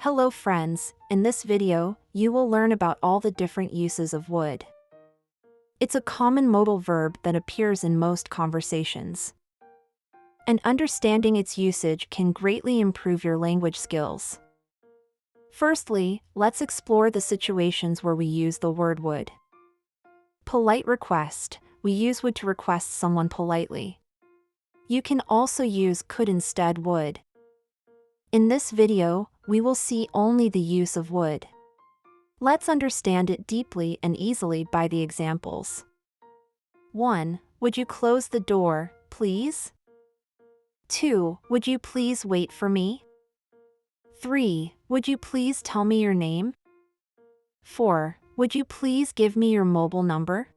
Hello friends, in this video, you will learn about all the different uses of would. It's a common modal verb that appears in most conversations. And understanding its usage can greatly improve your language skills. Firstly, let's explore the situations where we use the word would. Polite request. We use would to request someone politely. You can also use could instead would. In this video, we will see only the use of would. Let's understand it deeply and easily by the examples. 1. Would you close the door, please? 2. Would you please wait for me? 3. Would you please tell me your name? 4. Would you please give me your mobile number?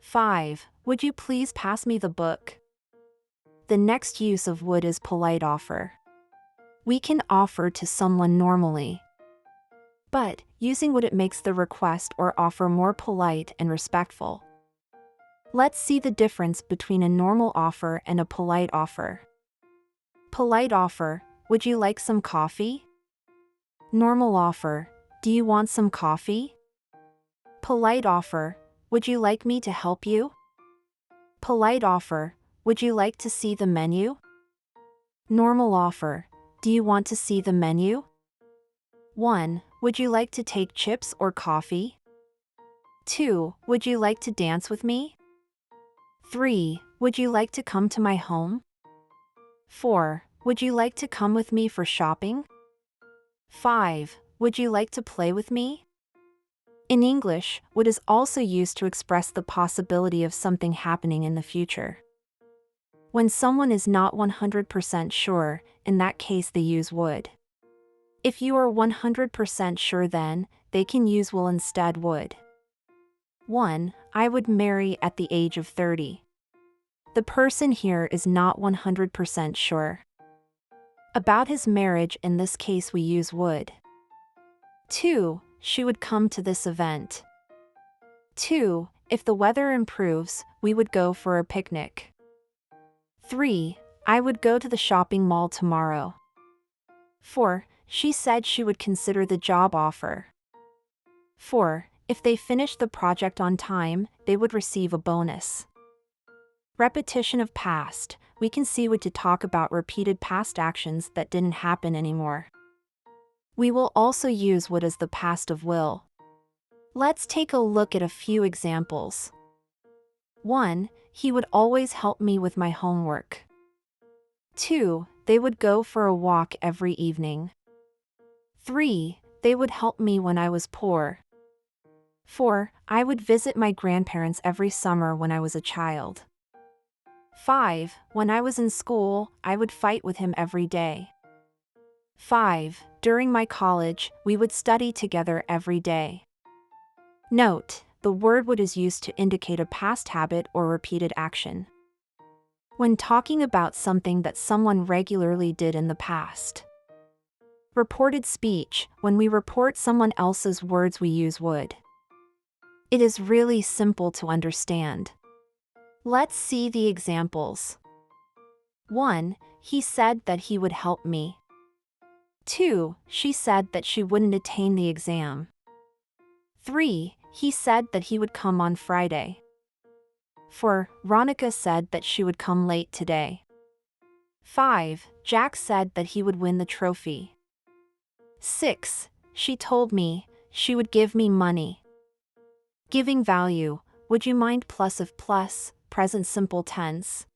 5. Would you please pass me the book? The next use of would is polite offer. We can offer to someone normally. But, using would, it makes the request or offer more polite and respectful. Let's see the difference between a normal offer and a polite offer. Polite offer, would you like some coffee? Normal offer, do you want some coffee? Polite offer, would you like me to help you? Polite offer, would you like to see the menu? Normal offer, do you want to see the menu? 1. Would you like to take chips or coffee? 2. Would you like to dance with me? 3. Would you like to come to my home? 4. Would you like to come with me for shopping? 5. Would you like to play with me? In English, would is also used to express the possibility of something happening in the future. When someone is not 100% sure, in that case they use would. If you are 100% sure, then they can use will instead would. 1. I would marry at the age of 30. The person here is not 100% sure about his marriage. In this case we use would. 2. She would come to this event. 2. If the weather improves, we would go for a picnic. 3. I would go to the shopping mall tomorrow. 4. She said she would consider the job offer. 4. If they finished the project on time, they would receive a bonus. Repetition of past. We can see would to talk about repeated past actions that didn't happen anymore. We will also use would as the past of will. Let's take a look at a few examples. 1. He would always help me with my homework. 2. They would go for a walk every evening. 3. They would help me when I was poor. 4. I would visit my grandparents every summer when I was a child. 5. When I was in school, I would fight with him every day. 5. During my college, we would study together every day. Note, the word would is used to indicate a past habit or repeated action. When talking about something that someone regularly did in the past. Reported speech. When we report someone else's words, we use would. It is really simple to understand. Let's see the examples. 1. He said that he would help me. 2. She said that she wouldn't attain the exam. 3. He said that he would come on Friday. 4. Veronica said that she would come late today. 5. Jack said that he would win the trophy. 6. She told me she would give me money. Giving value. Would you mind plus of plus, present simple tense.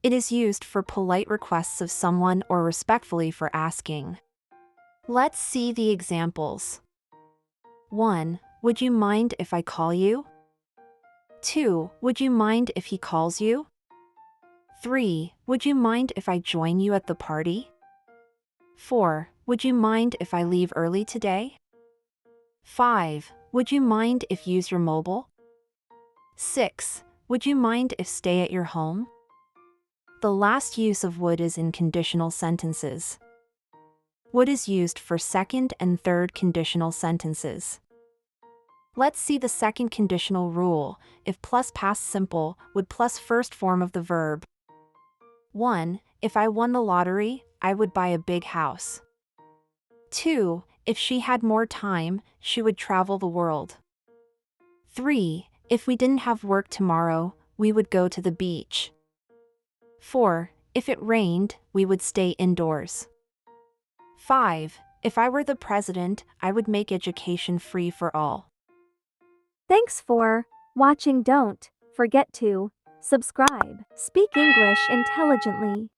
It is used for polite requests of someone or respectfully for asking. Let's see the examples. 1. Would you mind if I call you? 2. Would you mind if he calls you? 3. Would you mind if I join you at the party? 4. Would you mind if I leave early today? 5. Would you mind if use your mobile? 6. Would you mind if stay at your home? The last use of would is in conditional sentences. Would is used for second and third conditional sentences. Let's see the second conditional rule. If plus past simple, would plus first form of the verb. 1. If I won the lottery, I would buy a big house. 2. If she had more time, she would travel the world. 3. If we didn't have work tomorrow, we would go to the beach. 4. If it rained, we would stay indoors. 5. If I were the president, I would make education free for all. Thanks for watching. Don't forget to subscribe. Speak English intelligently.